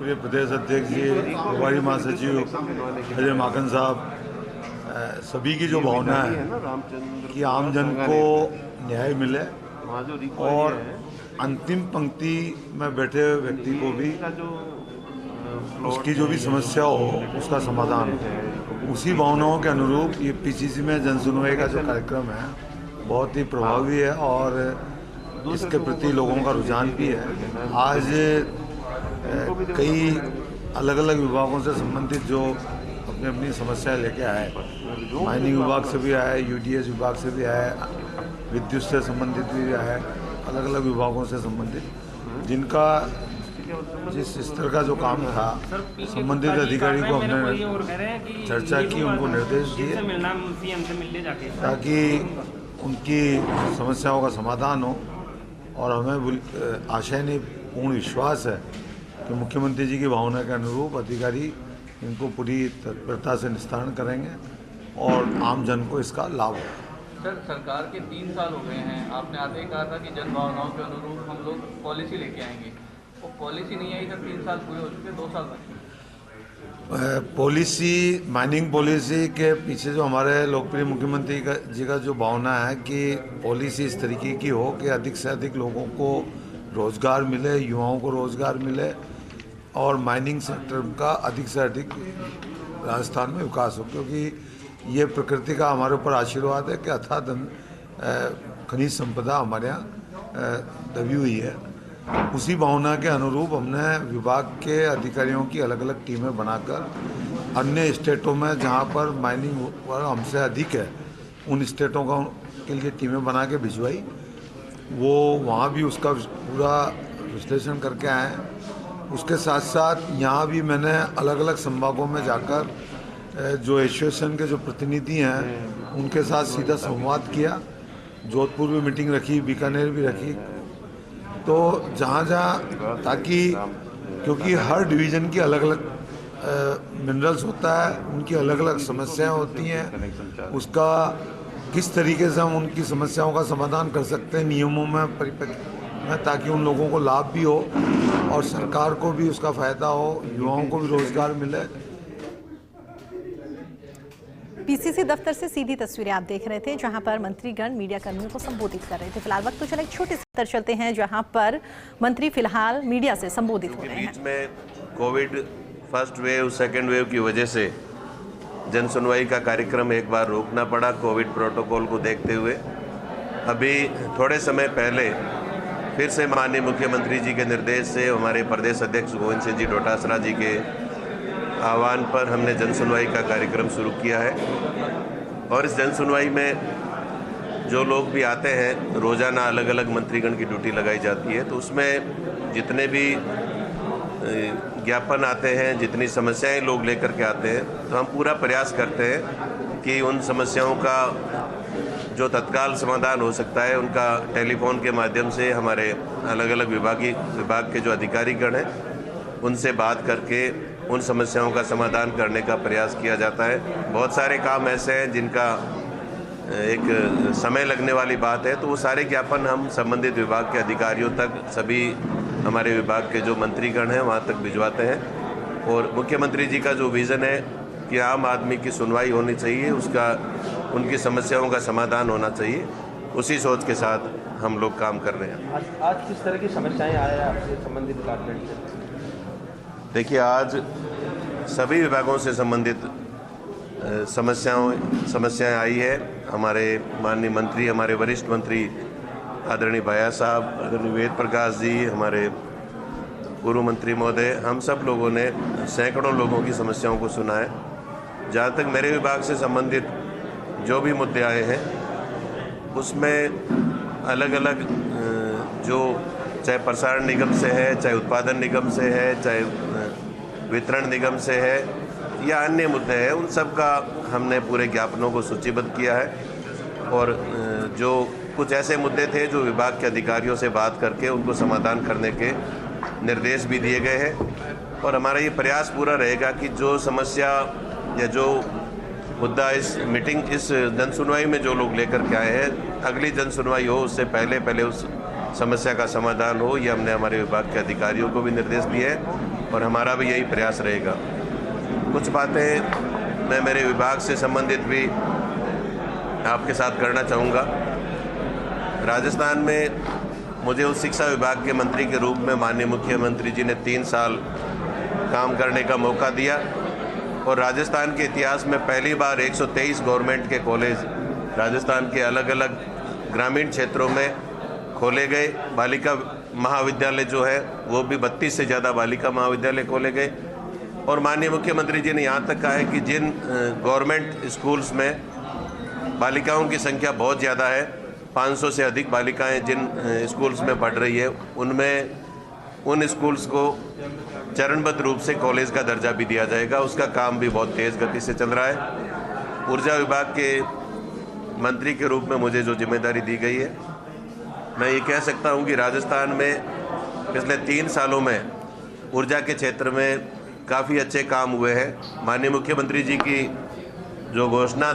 लोकप्रिय प्रदेश अध्यक्ष जी, प्रभारी महासचिव अजय माकन साहब, सभी की जो भावना है कि आम जन को न्याय मिले और अंतिम पंक्ति में बैठे हुए व्यक्ति को भी उसकी जो भी समस्या हो उसका समाधान हो, उसी भावनाओं के अनुरूप ये पीसीसी में जन सुनवाई का जो कार्यक्रम है बहुत ही प्रभावी है और इसके प्रति लोगों का रुझान भी है। आज कई अलग अलग विभागों से संबंधित जो अपनी अपनी समस्याएं लेके आए, माइनिंग विभाग से भी आए, यूडीएस विभाग से भी आए, विद्युत से संबंधित भी आए, अलग अलग विभागों से संबंधित जिनका जिस स्तर का जो काम था संबंधित अधिकारी को हमने चर्चा की, उनको निर्देश दिए ताकि उनकी समस्याओं का समाधान हो। और हमें आशा नहीं, पूर्ण विश्वास है कि मुख्यमंत्री जी की भावना के अनुरूप अधिकारी इनको पूरी तत्परता से निस्तारण करेंगे और आम जन को इसका लाभ होगा। सर, सरकार के 3 साल हो गए हैं, आपने आते ही कहा था कि जन भावनाओं के अनुरूप हम लोग पॉलिसी लेके आएंगे, वो पॉलिसी नहीं आई सर। 3 साल पूरे हो चुके, 2 साल बचे। पॉलिसी, माइनिंग पॉलिसी के पीछे जो हमारे लोकप्रिय मुख्यमंत्री जी का जो भावना है कि पॉलिसी इस तरीके की हो कि अधिक से अधिक लोगों को रोज़गार मिले, युवाओं को रोज़गार मिले और माइनिंग सेक्टर का अधिक से अधिक राजस्थान में विकास हो, क्योंकि ये प्रकृति का हमारे ऊपर आशीर्वाद है कि अथाह खनिज संपदा हमारे यहाँ दबी हुई है। उसी भावना के अनुरूप हमने विभाग के अधिकारियों की अलग अलग टीमें बनाकर अन्य स्टेटों में जहां पर माइनिंग हमसे अधिक है उन स्टेटों का के लिए टीमें बना के भिजवाई। वो वहाँ भी उसका पूरा विश्लेषण करके आए हैं। उसके साथ साथ यहाँ भी मैंने अलग अलग संभागों में जाकर जो एसोसिएशन के जो प्रतिनिधि हैं उनके साथ सीधा संवाद किया। जोधपुर में मीटिंग रखी, बीकानेर भी रखी, तो जहाँ जहाँ ताकि क्योंकि हर डिवीज़न की अलग अलग मिनरल्स होता है, उनकी अलग अलग समस्याएं होती हैं, उसका किस तरीके से हम उनकी समस्याओं का समाधान कर सकते हैं नियमों में परिपक्व में, ताकि उन लोगों को लाभ भी हो और सरकार को भी उसका फ़ायदा हो, युवाओं को भी रोज़गार मिले। पीसीसी दफ्तर से सीधी तस्वीरें आप देख रहे थे जहां पर मंत्रीगण मीडिया कर्मियों को संबोधित कर रहे थे। फिलहाल वक्त तो चले एक छोटे से दफ्तर चलते हैं जहां पर मंत्री फिलहाल मीडिया से संबोधित हो रहे हैं। बीच में Covid first wave second wave की वजह से जन सुनवाई का कार्यक्रम एक बार रोकना पड़ा कोविड प्रोटोकॉल को देखते हुए। अभी थोड़े समय पहले फिर से माननीय मुख्यमंत्री जी के निर्देश से हमारे प्रदेश अध्यक्ष गोविंद सिंह जी डोटासरा जी के आह्वान पर हमने जन सुनवाई का कार्यक्रम शुरू किया है। और इस जन सुनवाई में जो लोग भी आते हैं, रोज़ाना अलग अलग मंत्रीगण की ड्यूटी लगाई जाती है, तो उसमें जितने भी ज्ञापन आते हैं, जितनी समस्याएं लोग लेकर के आते हैं, तो हम पूरा प्रयास करते हैं कि उन समस्याओं का जो तत्काल समाधान हो सकता है उनका टेलीफोन के माध्यम से हमारे अलग अलग विभाग के जो अधिकारीगण हैं उनसे बात करके उन समस्याओं का समाधान करने का प्रयास किया जाता है। बहुत सारे काम ऐसे हैं जिनका एक समय लगने वाली बात है, तो वो सारे ज्ञापन हम संबंधित विभाग के अधिकारियों तक, सभी हमारे विभाग के जो मंत्रीगण हैं वहाँ तक भिजवाते हैं। और मुख्यमंत्री जी का जो विज़न है कि आम आदमी की सुनवाई होनी चाहिए, उसका उनकी समस्याओं का समाधान होना चाहिए, उसी सोच के साथ हम लोग काम कर रहे हैं। आज किस तरह की समस्याएं आए आपसे संबंधित डिपार्टमेंट से? देखिए, आज सभी विभागों से संबंधित समस्याएं आई है। हमारे माननीय मंत्री, हमारे वरिष्ठ मंत्री आदरणीय भैया साहब, आदरणीय वेद प्रकाश जी, हमारे पूर्व मंत्री महोदय, हम सब लोगों ने सैकड़ों लोगों की समस्याओं को सुना है। जहाँ तक मेरे विभाग से संबंधित जो भी मुद्दे आए हैं उसमें अलग अलग जो चाहे प्रसारण निगम से है, चाहे उत्पादन निगम से है, चाहे वितरण निगम से है या अन्य मुद्दे हैं, उन सब का हमने पूरे ज्ञापनों को सूचीबद्ध किया है। और जो कुछ ऐसे मुद्दे थे जो विभाग के अधिकारियों से बात करके उनको समाधान करने के निर्देश भी दिए गए हैं। और हमारा ये प्रयास पूरा रहेगा कि जो समस्या या जो मुद्दा इस जन सुनवाई में जो लोग लेकर के आए हैं, अगली जन सुनवाई हो उससे पहले उस समस्या का समाधान हो। ये हमने हमारे विभाग के अधिकारियों को भी निर्देश दिए हैं। और हमारा भी यही प्रयास रहेगा। कुछ बातें मैं मेरे विभाग से संबंधित भी आपके साथ करना चाहूँगा। राजस्थान में मुझे उस शिक्षा विभाग के मंत्री के रूप में माननीय मुख्यमंत्री जी ने 3 साल काम करने का मौका दिया और राजस्थान के इतिहास में पहली बार 123 गवर्नमेंट के कॉलेज राजस्थान के अलग अलग ग्रामीण क्षेत्रों में खोले गए। बालिका महाविद्यालय जो है वो भी 32 से ज़्यादा बालिका महाविद्यालय खोले गए और माननीय मुख्यमंत्री जी ने यहाँ तक कहा है कि जिन गवर्नमेंट स्कूल्स में बालिकाओं की संख्या बहुत ज़्यादा है, 500 से अधिक बालिकाएं जिन स्कूल्स में पढ़ रही है, उनमें उन स्कूल्स को चरणबद्ध रूप से कॉलेज का दर्जा भी दिया जाएगा। उसका काम भी बहुत तेज़ गति से चल रहा है। ऊर्जा विभाग के मंत्री के रूप में मुझे जो जिम्मेदारी दी गई है, मैं ये कह सकता हूँ कि राजस्थान में पिछले 3 सालों में ऊर्जा के क्षेत्र में काफ़ी अच्छे काम हुए हैं। माननीय मुख्यमंत्री जी की जो घोषणा